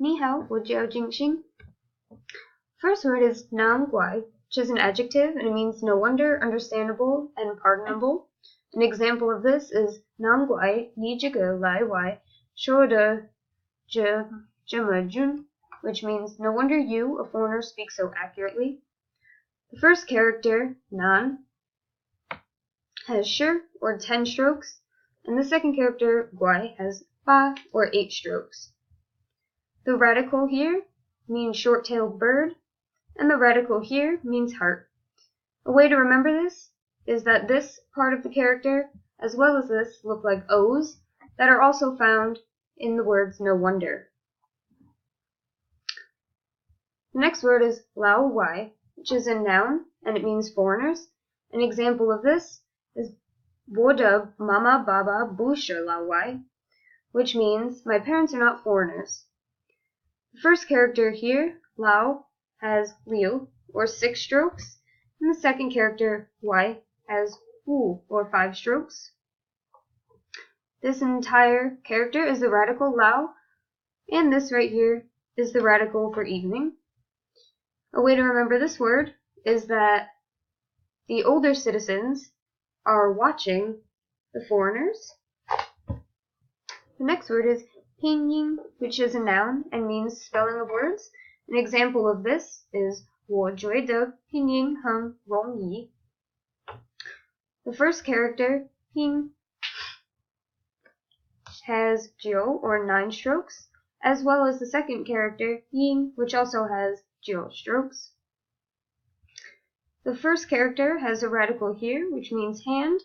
你好，我叫金星. First word is 难怪, which is an adjective and it means no wonder, understandable, and pardonable. An example of this is 难怪你这个来外说的这么准, which means no wonder you, a foreigner, speak so accurately. The first character, 难, has 是 or 10 strokes, and the second character, 怪, has 8 or 8 strokes. The radical here means short-tailed bird, and the radical here means heart. A way to remember this is that this part of the character, as well as this, look like O's that are also found in the words no wonder. The next word is 老外, which is a noun, and it means foreigners. An example of this is 我的妈妈爸爸不是老外, which means my parents are not foreigners. The first character here, 老, has 六, or 6 strokes, and the second character, 外, has 五, or 5 strokes. This entire character is the radical 老, and this right here is the radical for evening. A way to remember this word is that the older citizens are watching the foreigners. The next word is 拼音, which is a noun and means spelling of words. An example of this is 我觉得拼音很容易. The first character, 拼, has 9 or 9 strokes, as well as the second character, 音, which also has 9 strokes. The first character has a radical here, which means hand,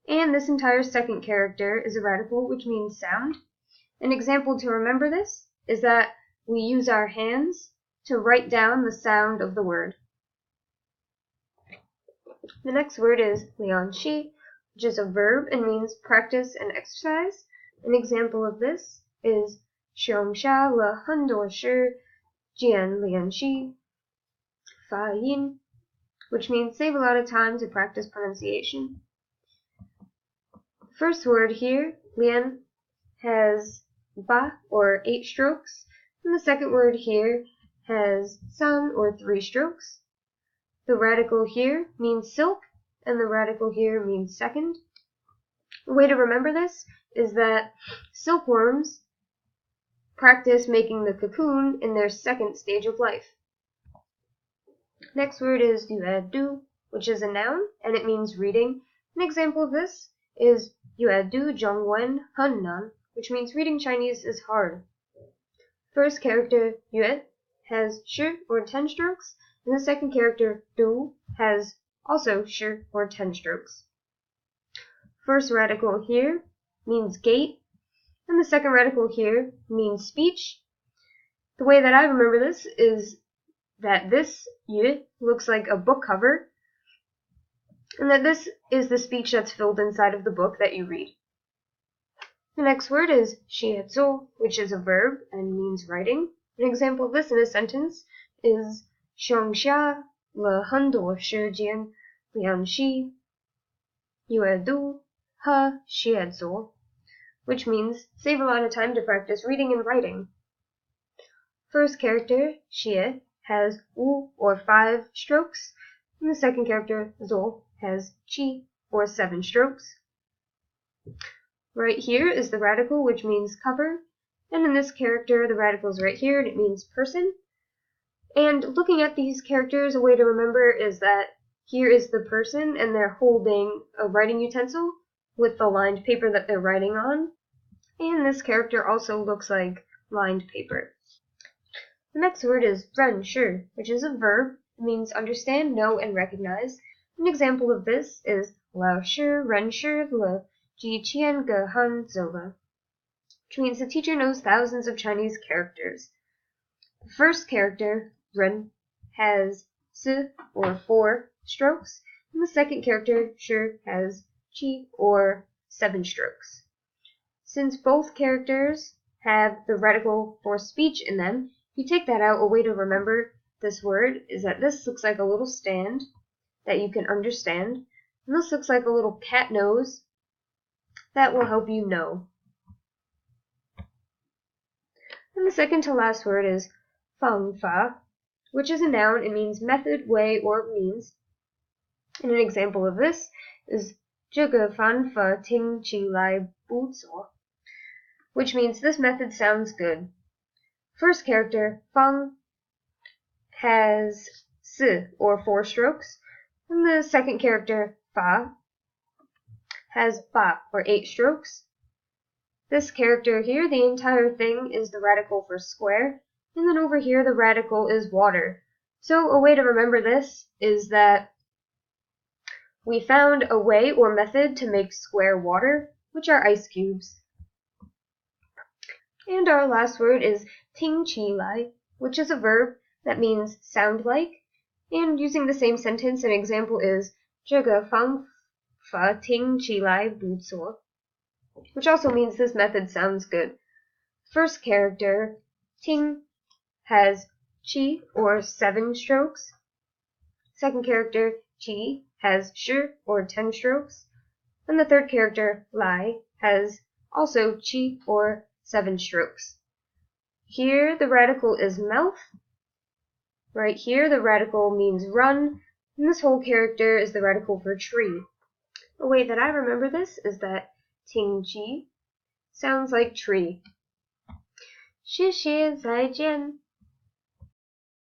and this entire second character is a radical, which means sound. An example to remember this is that we use our hands to write down the sound of the word. The next word is 练习, which is a verb and means practice and exercise. An example of this is 省下了很多时间练习发音, which means save a lot of time to practice pronunciation. First word here, 练, has 8 or 8 strokes, and the second word here has 3 or 3 strokes. The radical here means silk, and the radical here means second. A way to remember this is that silkworms practice making the cocoon in their second stage of life. Next word is 阅读, which is a noun, and it means reading. An example of this is 阅读中文很难, which means reading Chinese is hard. First character, 阅, has 10 or 10 strokes, and the second character, 读, has also 10 or 10 strokes. First radical here means gait, and the second radical here means speech. The way that I remember this is that this 阅 looks like a book cover, and that this is the speech that's filled inside of the book that you read. The next word is 写作, which is a verb and means writing. An example of this in a sentence is 省下了很多时间练习阅读和写作, which means save a lot of time to practice reading and writing. First character, 写, has 5 or 5 strokes, and the second character, 作, has 7 or 7 strokes. Right here is the radical, which means cover, and in this character, the radical is right here, and it means person. And looking at these characters, a way to remember is that here is the person, and they're holding a writing utensil with the lined paper that they're writing on. And this character also looks like lined paper. The next word is 认识, which is a verb. It means understand, know, and recognize. An example of this is 老师认识了几千个汉字了, which means the teacher knows thousands of Chinese characters. The first character, 人, has 4 or 4 strokes, and the second character, 识, has 7 or 7 strokes. Since both characters have the radical for speech in them, if you take that out, a way to remember this word is that this looks like a little stand that you can understand, and this looks like a little cat nose that will help you know. And the second to last word is 方法, which is a noun. It means method, way, or means. And an example of this is 这个方法听起来不错, which means this method sounds good. First character, 方, has 四, or 4 strokes, and the second character, 法, has 八, or 8 strokes. This character here, the entire thing is the radical for square, and then over here the radical is water. So a way to remember this is that we found a way or method to make square water, which are ice cubes. And our last word is 听起来, which is a verb that means sound like, and using the same sentence, an example is 这个方法听起来不错, which also means this method sounds good. First character, 听, has 七, or 7 strokes. Second character, 起, has 十, or 10 strokes. And the third character, 来, has also 七, or 7 strokes. Here the radical is mouth. Right here the radical means run, and this whole character is the radical for tree. A way that I remember this is that 听起 sounds like tree. 谢谢，再见.